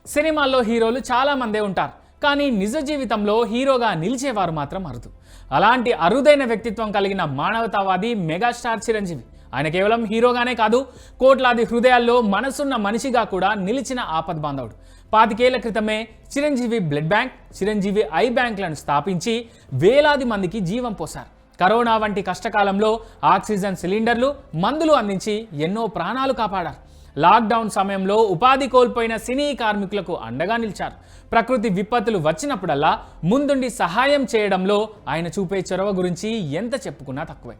సినిమాల్లో హీరోలు చాలా మందే ఉంటారు, కానీ నిజ జీవితంలో హీరోగా నిలిచేవారు మాత్రం అరుదు. అలాంటి అరుదైన వ్యక్తిత్వం కలిగిన మానవతావాది మెగాస్టార్ చిరంజీవి. ఆయన కేవలం హీరోగానే కాదు, కోట్లాది హృదయాల్లో మనసున్న మనిషిగా కూడా నిలిచిన ఆపద్బాంధవుడు. 25 ఏళ్ల క్రితమే Chiranjeevi blood bank, Chiranjeevi eye బ్యాంక్లను స్థాపించి వేలాది మందికి జీవం పోశారు. కరోనా వంటి కష్టకాలంలో ఆక్సిజన్ సిలిండర్లు, మందులు అందించి ఎన్నో ప్రాణాలు కాపాడారు. లాక్డౌన్ సమయంలో ఉపాధి కోల్పోయిన సినీ కార్మికులకు అండగా నిలిచారు. ప్రకృతి విపత్తులు వచ్చినప్పుడల్లా ముందుండి సహాయం చేయడంలో ఆయన చూపే చొరవ గురించి ఎంత చెప్పుకున్నా తక్కువే.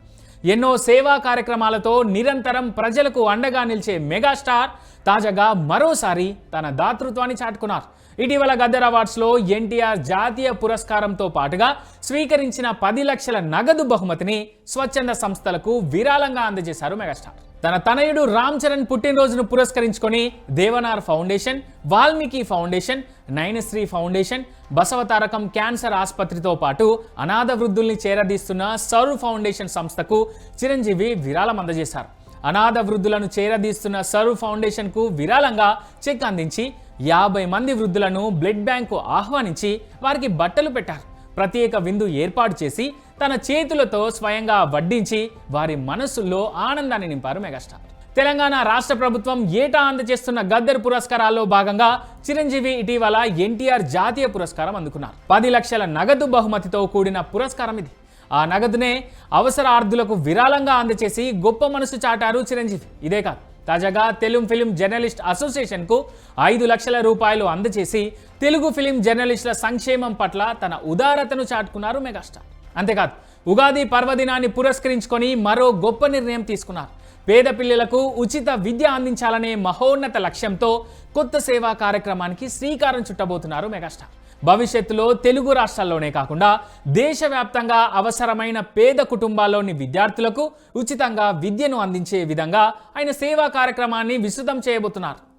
ఎన్నో సేవా కార్యక్రమాలతో నిరంతరం ప్రజలకు అండగా నిలిచే మెగాస్టార్ తాజాగా మరోసారి తన దాతృత్వాన్ని చాటుకున్నారు. ఇటీవల గద్దర్ అవార్డ్స్లో ఎన్టీఆర్ జాతీయ పురస్కారంతో పాటుగా స్వీకరించిన 10 లక్షల నగదు బహుమతిని స్వచ్ఛంద సంస్థలకు విరాళంగా అందజేశారు మెగాస్టార్. తన తనయుడు రామ్ చరణ్ పుట్టినరోజును పురస్కరించుకొని Devnar foundation, Valmiki foundation, Nayanasri foundation, Basavatarakam cancer ఆసుపత్రితో పాటు అనాథ వృద్ధుల్ని చేరదీస్తున్న సర్వ్ ఫౌండేషన్ సంస్థకు చిరంజీవి విరాళం అందజేశారు. అనాథ వృద్ధులను చేరదీస్తున్న సర్వ్ ఫౌండేషన్కు విరాళంగా చెక్ అందించి 50 మంది వృద్ధులను బ్లడ్ బ్యాంకు ఆహ్వానించి వారికి బట్టలు పెట్టారు. ప్రత్యేక విందు ఏర్పాటు చేసి తన చేతులతో స్వయంగా వడ్డించి వారి మనస్సుల్లో ఆనందాన్ని నింపారు మెగాస్టార్. తెలంగాణ రాష్ట్ర ప్రభుత్వం ఏటా అందజేస్తున్న గద్దర్ పురస్కారాల్లో భాగంగా చిరంజీవి ఇటీవల ఎన్టీఆర్ జాతీయ పురస్కారం అందుకున్నారు. 10 లక్షల నగదు బహుమతితో కూడిన పురస్కారం ఇది. ఆ నగదునే అవసరార్థులకు విరాళంగా అందజేసి గొప్ప మనసు చాటారు చిరంజీవి. ఇదే కాదు, తాజాగా తెలుగు ఫిలిం జర్నలిస్ట్ అసోసియేషన్కు 5 లక్షల రూపాయలు అందజేసి తెలుగు ఫిలిం జర్నలిస్టుల సంక్షేమం పట్ల తన ఉదారతను చాటుకున్నారు మెగాస్టార్. అంతేకాదు, ఉగాది పర్వదినాన్ని పురస్కరించుకొని మరో గొప్ప నిర్ణయం తీసుకున్నారు. పేద పిల్లలకు ఉచిత విద్య అందించాలనే మహోన్నత లక్ష్యంతో కొత్త సేవా కార్యక్రమానికి శ్రీకారం చుట్టబోతున్నారు మెగాస్టార్. భవిష్యత్తులో తెలుగు రాష్ట్రాల్లోనే కాకుండా దేశవ్యాప్తంగా అవసరమైన పేద కుటుంబాల్లోని విద్యార్థులకు ఉచితంగా విద్యను అందించే విధంగా ఆయన సేవా కార్యక్రమాన్ని విస్తృతం చేయబోతున్నారు.